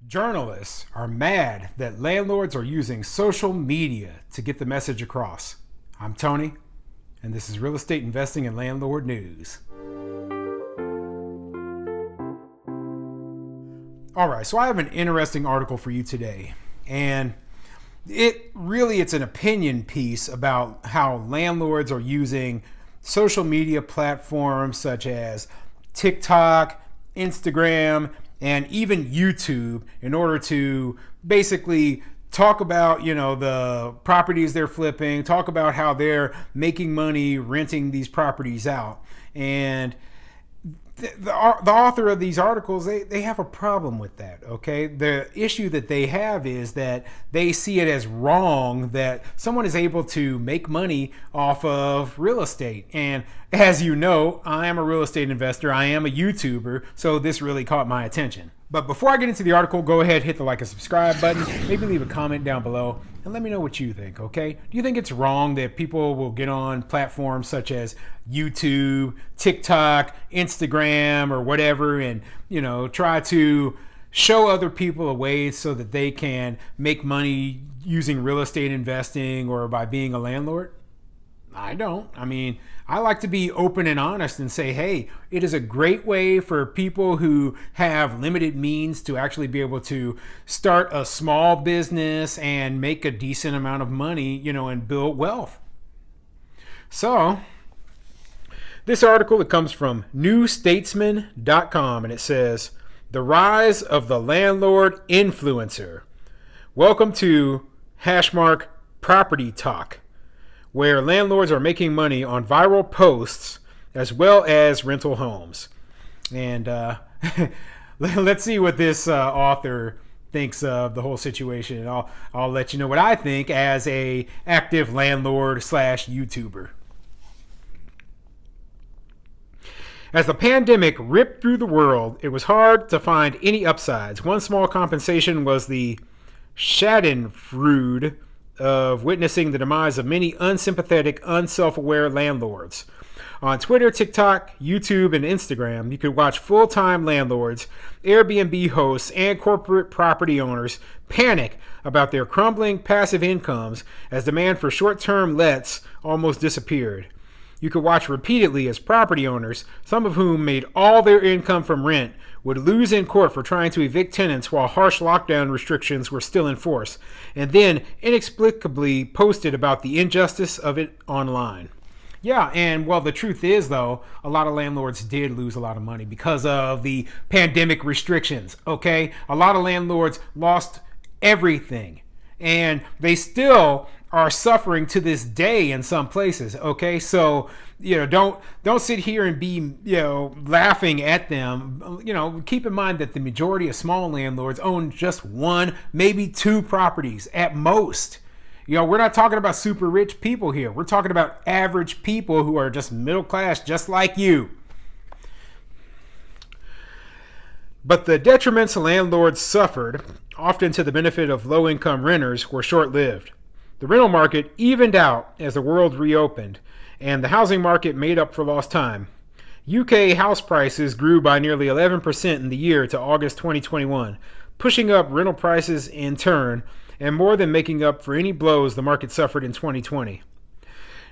Journalists are mad that landlords are using social media to get the message across. I'm Tony, and this is Real Estate Investing and Landlord News. All right, so I have an interesting article for you today, and it's an opinion piece about how landlords are using social media platforms such as TikTok, Instagram, and even YouTube in order to basically talk about, the properties they're flipping, talk about how they're making money renting these properties out. And the author of these articles, they have a problem with that, okay? The issue that they have is that they see it as wrong that someone is able to make money off of real estate. And as you know, I am a real estate investor. I am a YouTuber, so this really caught my attention. But before I get into the article, go ahead, hit the like and subscribe button, maybe leave a comment down below, and let me know what you think, okay? Do you think it's wrong that people will get on platforms such as YouTube, TikTok, Instagram, or whatever, and, try to show other people a way so that they can make money using real estate investing or by being a landlord? I don't. I like to be open and honest and say, hey, it is a great way for people who have limited means to actually be able to start a small business and make a decent amount of money, and build wealth. So this article, it comes from newstatesman.com, and it says, "The Rise of the Landlord Influencer. Welcome to #property talk, where landlords are making money on viral posts as well as rental homes." And let's see what this author thinks of the whole situation. And I'll let you know what I think as a active landlord / YouTuber. As the pandemic ripped through the world, it was hard to find any upsides. One small compensation was the schadenfreude of witnessing the demise of many unsympathetic, unself-aware landlords. On Twitter, TikTok, YouTube, and Instagram, you could watch full-time landlords, Airbnb hosts, and corporate property owners panic about their crumbling passive incomes as demand for short-term lets almost disappeared. You could watch repeatedly as property owners, some of whom made all their income from rent, would lose in court for trying to evict tenants while harsh lockdown restrictions were still in force, and then inexplicably posted about the injustice of it online. Yeah, and the truth is, though, a lot of landlords did lose a lot of money because of the pandemic restrictions, okay? A lot of landlords lost everything, and they still are suffering to this day in some places, okay? So, don't sit here and be, laughing at them. Keep in mind that the majority of small landlords own just one, maybe two properties at most. We're not talking about super rich people here. We're talking about average people who are just middle class, just like you. But the detriments landlords suffered, often to the benefit of low-income renters, were short-lived. The rental market evened out as the world reopened, and the housing market made up for lost time. UK house prices grew by nearly 11% in the year to August 2021, pushing up rental prices in turn, and more than making up for any blows the market suffered in 2020.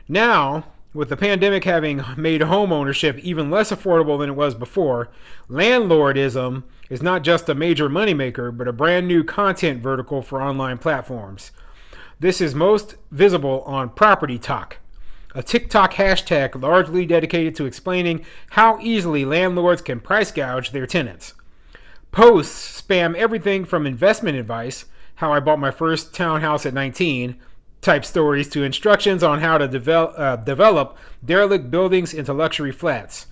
Now, with the pandemic having made home ownership even less affordable than it was before, landlordism is not just a major moneymaker, but a brand new content vertical for online platforms. This is most visible on Property Talk, a TikTok hashtag largely dedicated to explaining how easily landlords can price gouge their tenants. Posts spam everything from investment advice, how I bought my first townhouse at 19, type stories, to instructions on how to develop derelict buildings into luxury flats.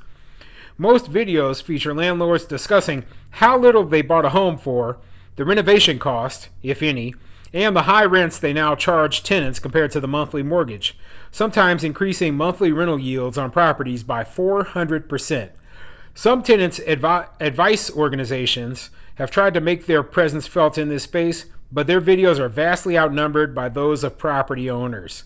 Most videos feature landlords discussing how little they bought a home for, the renovation cost, if any, and the high rents they now charge tenants compared to the monthly mortgage, sometimes increasing monthly rental yields on properties by 400%. Some tenants' advice organizations have tried to make their presence felt in this space, but their videos are vastly outnumbered by those of property owners.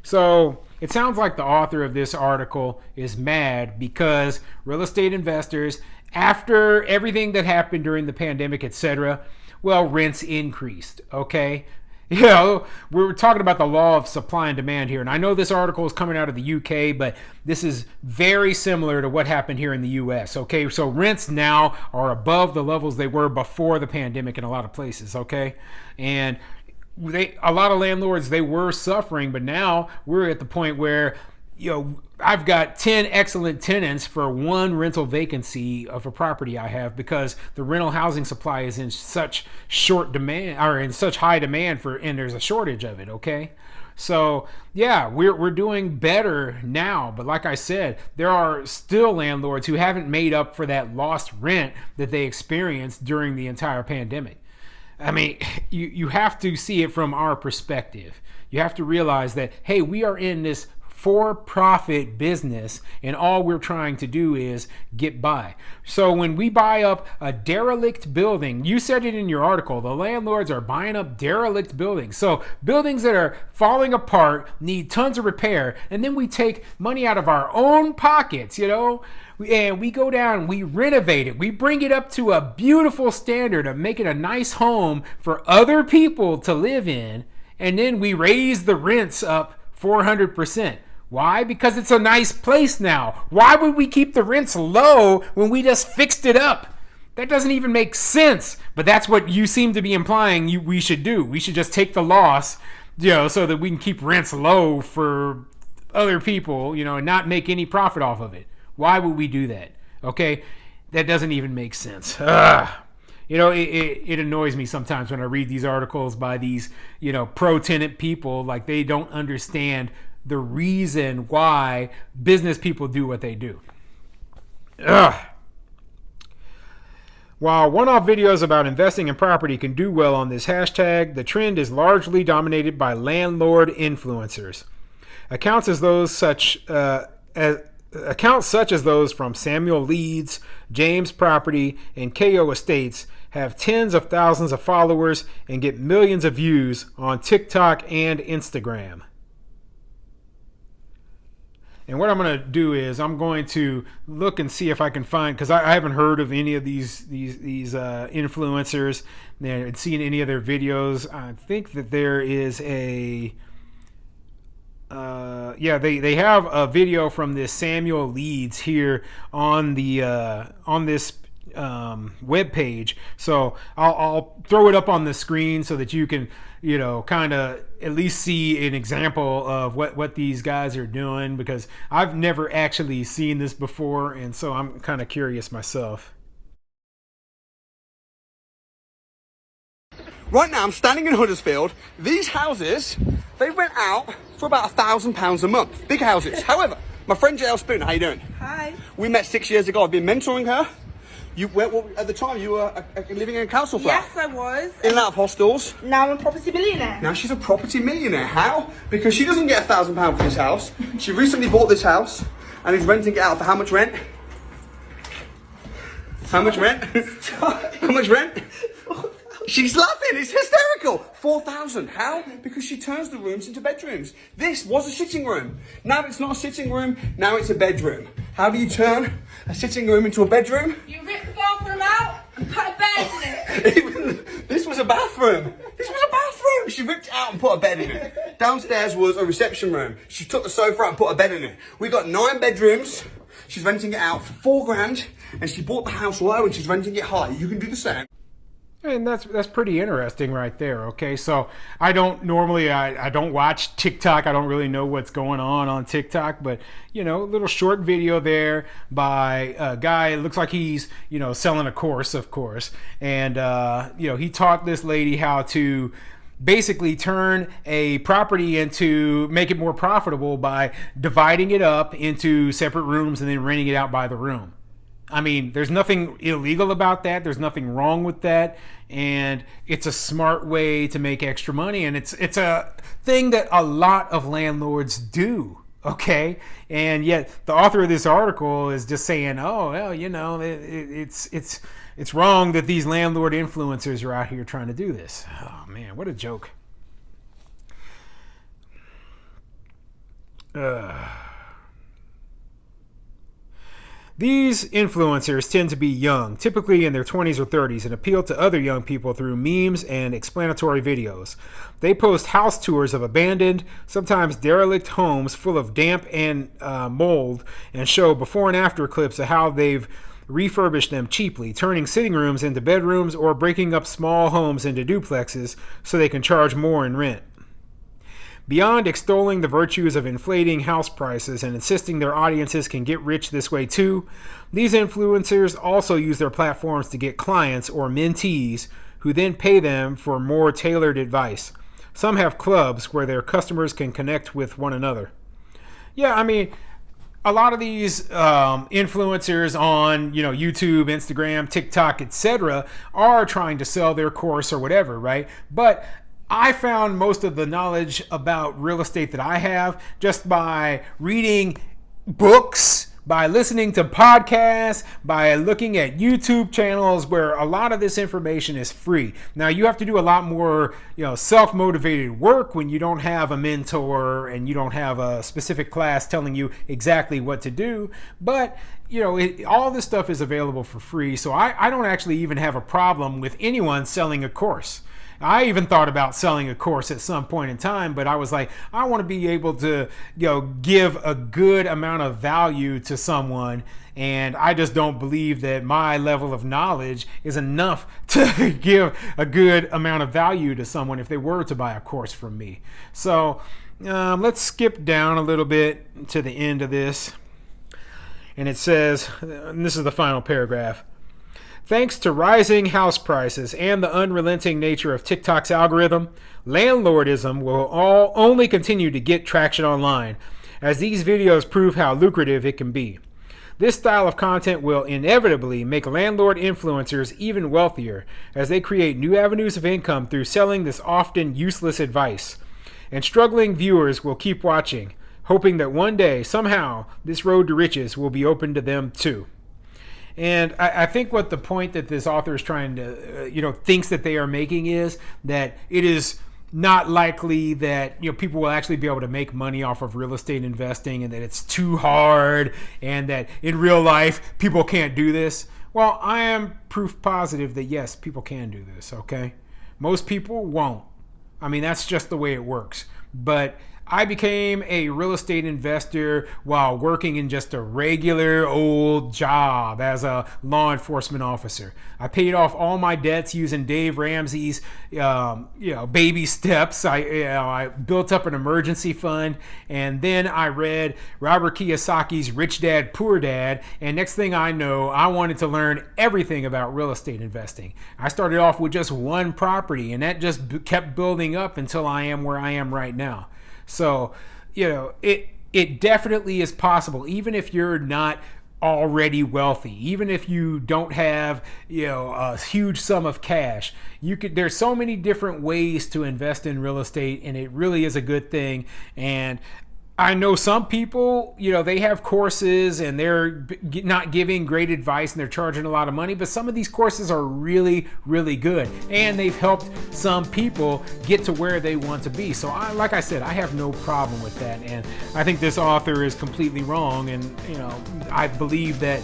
So it sounds like the author of this article is mad because real estate investors, after everything that happened during the pandemic, etc., well, rents increased, okay? You know, we're talking about the law of supply and demand here. And I know this article is coming out of the UK, but this is very similar to what happened here in the US, okay? So rents now are above the levels they were before the pandemic in a lot of places, okay? And a lot of landlords, they were suffering, but now we're at the point where, you know, I've got 10 excellent tenants for one rental vacancy of a property I have, because the rental housing supply is in such short demand, or in such high demand for, and there's a shortage of it, okay? So yeah, we're doing better now, but like I said, there are still landlords who haven't made up for that lost rent that they experienced during the entire pandemic. I mean, you have to see it from our perspective. You have to realize that, hey, we are in this for-profit business, and all we're trying to do is get by. So when we buy up a derelict building, you said it in your article, the landlords are buying up derelict buildings. So buildings that are falling apart, need tons of repair, and then we take money out of our own pockets, you know, and we go down, we renovate it, we bring it up to a beautiful standard of making a nice home for other people to live in, and then we raise the rents up 400%. Why? Because it's a nice place now. Why would we keep the rents low when we just fixed it up? That doesn't even make sense. But that's what you seem to be implying we should do. We should just take the loss, you know, so that we can keep rents low for other people, you know, and not make any profit off of it. Why would we do that? Okay? That doesn't even make sense. Ugh. You know, it annoys me sometimes when I read these articles by these, you know, pro-tenant people, like they don't understand the reason why business people do what they do. Ugh. While one-off videos about investing in property can do well on this hashtag, the trend is largely dominated by landlord influencers. Accounts such as those from Samuel Leeds, James Property, and KO Estates have tens of thousands of followers and get millions of views on TikTok and Instagram. And what I'm going to do is I'm going to look and see if I can find, because I haven't heard of any of these influencers and seen any of their videos. I think that there is a they have a video from this Samuel Leeds here on the on this web page. So I'll throw it up on the screen so that you can, you know, kind of at least see an example of what these guys are doing, because I've never actually seen this before, and so I'm kind of curious myself. Right now I'm standing in Huddersfield. These houses, they rent out for about £1,000 a month. Big houses. However, my friend JL Spoon, how you doing? Hi. We met 6 years ago. I've been mentoring her. At the time you were living in a council flat. Yes, I was. In and out of hostels. Now I'm a property millionaire. Now she's a property millionaire. How? Because she doesn't get £1,000 for this house. She recently bought this house and is renting it out for how much rent? How much rent? How much rent? She's laughing, it's hysterical. 4,000. How? Because she turns the rooms into bedrooms. This was a sitting room. Now it's not a sitting room, now it's a bedroom. How do you turn a sitting room into a bedroom? You rip the bathroom out and put a bed in it. Even this was a bathroom. This was a bathroom. She ripped it out and put a bed in it. Downstairs was a reception room. She took the sofa out and put a bed in it. We got 9 bedrooms. She's renting it out for £4,000, and she bought the house low and she's renting it high. You can do the same. And that's pretty interesting right there. Okay, so I don't normally I don't watch TikTok. I don't really know what's going on TikTok, but you know, a little short video there by a guy. It looks like he's, you know, selling a course, of course, and you know, he taught this lady how to basically turn a property into, make it more profitable by dividing it up into separate rooms and then renting it out by the room. I mean, there's nothing illegal about that. There's nothing wrong with that. And it's a smart way to make extra money. And it's a thing that a lot of landlords do. Okay. And yet the author of this article is just saying, oh, well, you know, it's wrong that these landlord influencers are out here trying to do this. Oh man, what a joke. These influencers tend to be young, typically in their 20s or 30s, and appeal to other young people through memes and explanatory videos. They post house tours of abandoned, sometimes derelict homes full of damp and mold, and show before and after clips of how they've refurbished them cheaply, turning sitting rooms into bedrooms or breaking up small homes into duplexes so they can charge more in rent. Beyond extolling the virtues of inflating house prices and insisting their audiences can get rich this way too, these influencers also use their platforms to get clients or mentees who then pay them for more tailored advice. Some have clubs where their customers can connect with one another. Yeah, I mean, a lot of these influencers on, YouTube, Instagram, TikTok, etc., are trying to sell their course or whatever, right? But I found most of the knowledge about real estate that I have just by reading books, by listening to podcasts, by looking at YouTube channels where a lot of this information is free. Now, you have to do a lot more, self-motivated work when you don't have a mentor and you don't have a specific class telling you exactly what to do. But all this stuff is available for free. So I don't actually even have a problem with anyone selling a course. I even thought about selling a course at some point in time, but I was like, I want to be able to, give a good amount of value to someone. And I just don't believe that my level of knowledge is enough to give a good amount of value to someone if they were to buy a course from me. So let's skip down a little bit to the end of this. And it says, and this is the final paragraph. Thanks to rising house prices and the unrelenting nature of TikTok's algorithm, landlordism will only continue to get traction online, as these videos prove how lucrative it can be. This style of content will inevitably make landlord influencers even wealthier, as they create new avenues of income through selling this often useless advice. And struggling viewers will keep watching, hoping that one day, somehow, this road to riches will be open to them too. And I think what the point that this author is trying to, thinks that they are making is that it is not likely that people will actually be able to make money off of real estate investing, and that it's too hard, and that in real life people can't do this. Well, I am proof positive that yes, people can do this. Okay, most people won't. I mean, that's just the way it works. But I became a real estate investor while working in just a regular old job as a law enforcement officer. I paid off all my debts using Dave Ramsey's, baby steps. I built up an emergency fund, and then I read Robert Kiyosaki's Rich Dad, Poor Dad. And next thing I know, I wanted to learn everything about real estate investing. I started off with just one property, and that just kept building up until I am where I am right now. So, it definitely is possible, even if you're not already wealthy, even if you don't have, a huge sum of cash. There's so many different ways to invest in real estate, and it really is a good thing. And I know some people, they have courses and they're not giving great advice and they're charging a lot of money, but some of these courses are really, really good, and they've helped some people get to where they want to be. So like I said, I have no problem with that. And I think this author is completely wrong. And, I believe that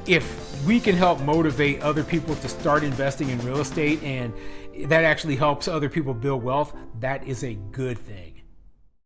if we can help motivate other people to start investing in real estate, and that actually helps other people build wealth, that is a good thing.